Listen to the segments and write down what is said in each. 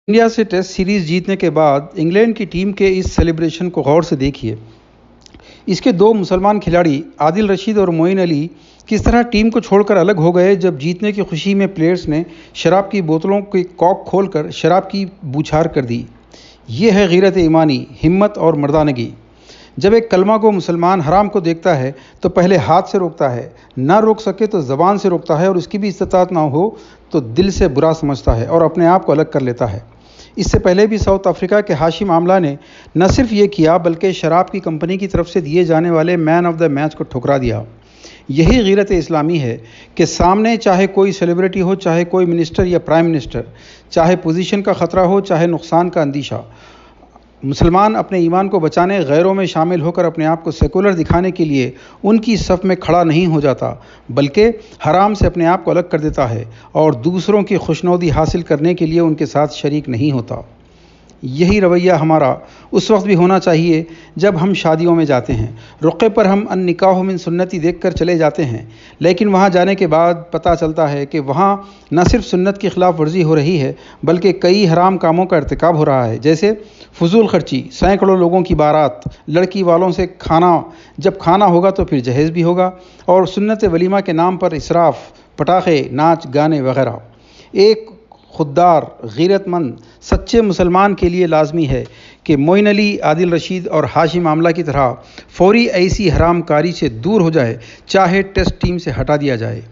India से test series जीतने के बाद इंग्लैंड की टीम के इस सेलिब्रेशन को गौर से देखिए। इसके दो मुसलमान खिलाड़ी आदिल रशीद और मोइन अली किस तरह टीम को छोड़कर अलग हो गए जब जीतने की खुशी में प्लेयर्स ने शराब की बोतलों के कॉक खोलकर शराब की बौछार कर दी। ये है गैरत ईमानी, हिम्मत और मर्दानगी। जब एक कलमा को मुसलमान हराम को देखता है तो पहले हाथ से रोकता है, ना रोक सके तो ज़बान से रोकता है और उसकी भी इस्तिताअत ना हो तो दिल से बुरा समझता है और अपने आप को अलग कर लेता है। इससे पहले भी साउथ अफ्रीका के हाशिम आमला ने न सिर्फ ये किया बल्कि शराब की कंपनी की तरफ से दिए जाने वाले मैन ऑफ द मैच को ठुकरा दिया। यही गैरत इस्लामी है कि सामने चाहे कोई सेलिब्रिटी हो, चाहे कोई मिनिस्टर या प्राइम मिनिस्टर, चाहे पोजीशन का ख़तरा हो, चाहे नुकसान का अंदेशा, मुसलमान अपने ईमान को बचाने गैरों में शामिल होकर अपने आप को सेकुलर दिखाने के लिए उनकी सफ़ में खड़ा नहीं हो जाता, बल्कि हराम से अपने आप को अलग कर देता है और दूसरों की खुशनौदी हासिल करने के लिए उनके साथ शरीक नहीं होता। यही रवैया हमारा उस वक्त भी होना चाहिए जब हम शादियों में जाते हैं। रुक़े पर हम अन निकाह मिन सुन्नती देख कर चले जाते हैं, लेकिन वहाँ जाने के बाद पता चलता है कि वहाँ न सिर्फ सुन्नत की खिलाफ वर्जी हो रही है बल्कि कई हराम कामों का इर्तिकाब हो रहा है, जैसे फजूल खर्ची, सैकड़ों लोगों की बारात, लड़की वालों से खाना, जब खाना होगा तो फिर जहेज़ भी होगा, और सुन्नत वलीमा के नाम पर इसराफ, पटाखे, नाच गाने वगैरह। एक खुददार गैरतमंद सच्चे मुसलमान के लिए लाजमी है कि मोइन अली, आदिल रशीद और हाशिम आमला की तरह फौरी ऐसी हरामकारी से दूर हो जाए, चाहे टेस्ट टीम से हटा दिया जाए।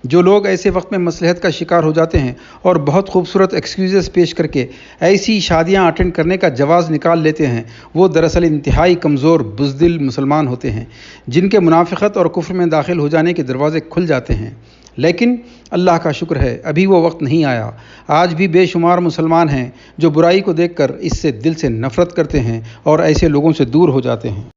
जो लोग ऐसे वक्त में मसलहत का शिकार हो जाते हैं और बहुत खूबसूरत एक्सक्यूज़ेस पेश करके ऐसी शादियां अटेंड करने का जवाज़ निकाल लेते हैं, वो दरअसल इंतहाई कमज़ोर बुज़दिल मुसलमान होते हैं जिनके मुनाफिकत और कुफ्र में दाखिल हो जाने के दरवाज़े खुल जाते हैं। लेकिन अल्लाह का शुक्र है अभी वो वक्त नहीं आया। आज भी बेशुमार मुसलमान हैं जो बुराई को देखकर इससे दिल से नफ़रत करते हैं और ऐसे लोगों से दूर हो जाते हैं।